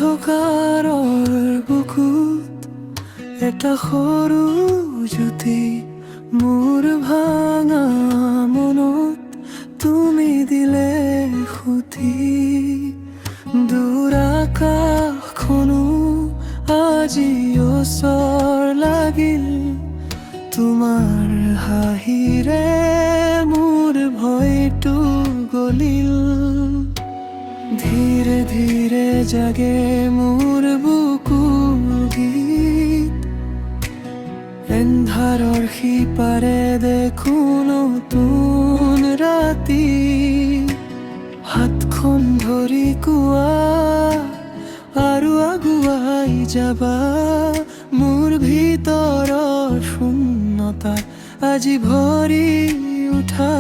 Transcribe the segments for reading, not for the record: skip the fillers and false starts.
অন্ধকাৰৰ বুকুত এটা সৰু জ্যোতি, মোৰ ভাঙা মনত তুমি দিলে সুতি। দূৰ আকাশখনো আজি ওচৰ লাগিল, তোমাৰ হাঁহিৰে মোৰ ভয়টো গলিল। ধীৰে ধীৰে জাগে মোৰ বুকুৰ গীত, এন্ধাৰৰ সিপাৰে দেখো নতুন ৰাতি। হাতখন ধৰি কোৱা আৰু আগুৱাই যাবা, মোৰ ভিতৰৰ শূন্যতা আজি ভৰি উঠা।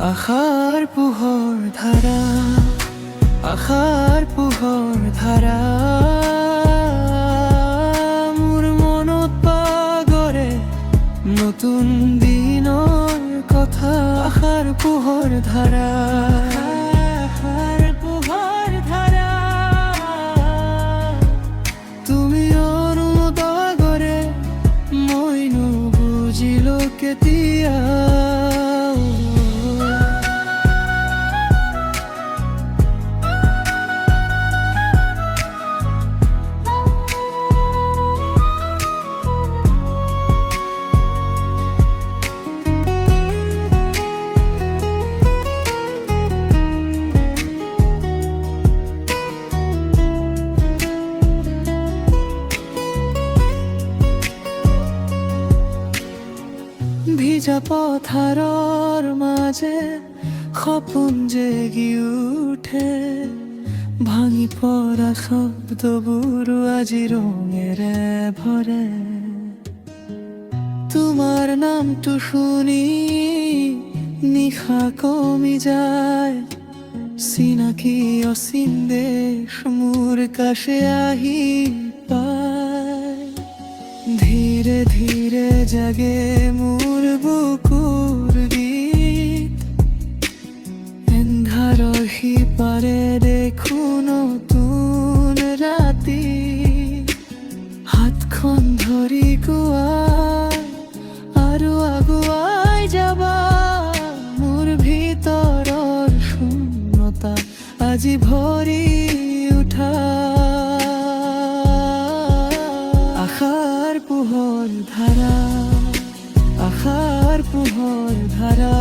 আশাৰ পোহৰ ধাৰা, আশাৰ পোহৰ ধাৰা, মোৰ মনত পাগৰে নতুন দিনৰ কথা। আশাৰ পোহৰ ধাৰা, আশাৰ পোহৰ ধাৰা, তুমি অনুদাগৰে মই নুবুজিলো কেতিয়া। ভিজা পথাৰৰ মাজে সপোন জেগি উঠে, ভাঙি পৰা শব্দবোৰ আজি ৰঙেৰে ভৰে। তোমাৰ নামটো শুনি নিশা কমি যায়, চিনাকি অচিন দেশ মোৰ কাষে আহি পায়। ধীৰে ধীৰে জাগে মোৰ বুকুৰ গীত, এন্ধাৰৰ সিপাৰে দেখো নতুন ৰাতি। হাতখন ধৰি কোৱা আৰু আগুৱাই যাবা, মোৰ ভিতৰৰ শূন্যতা আজি ভৰি উঠা। আশাৰ পোহৰ ধাৰা, আশাৰ পোহৰ ধাৰা,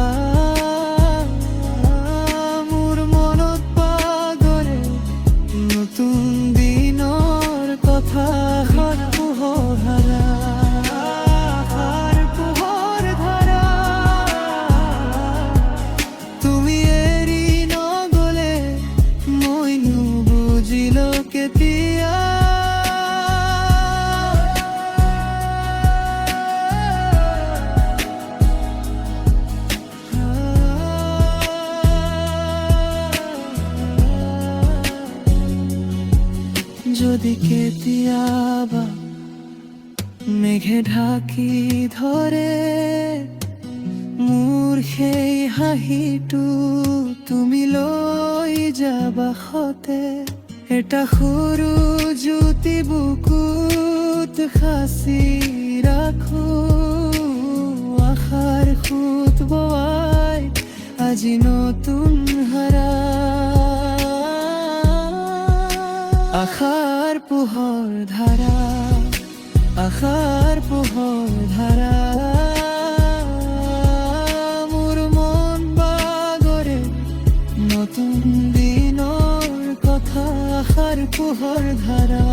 মোৰ মনত পাগৰে নতুন দিনৰ কথা। আশাৰ পোহৰ ধাৰা, আশাৰ পোহৰ ধাৰা, তুমি এৰি নগলে মই নুবুজিলো কেতিয়া। যদি কেতিয়াবা মেঘে ঢাকি ধৰে মোৰ সেই হাঁহিটো, তুমি লৈ যাবা সতে। এটা সৰু জ্যোতি বুকুত সাঁচি ৰাখো, আশাৰ সুত বোৱাই আজি নতুন ধাৰা। আশাৰ পোহৰ ধাৰা, আশাৰ পোহৰ ধাৰা, মোৰ মন বাগৰে নতুন দিনৰ কথা। আশাৰ পোহৰ ধাৰা,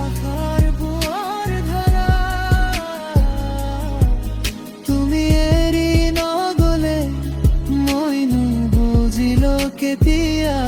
আশাৰ পোহৰ ধাৰা, তুমি এৰি নগলে মই নুবুজিলো কেতিয়া।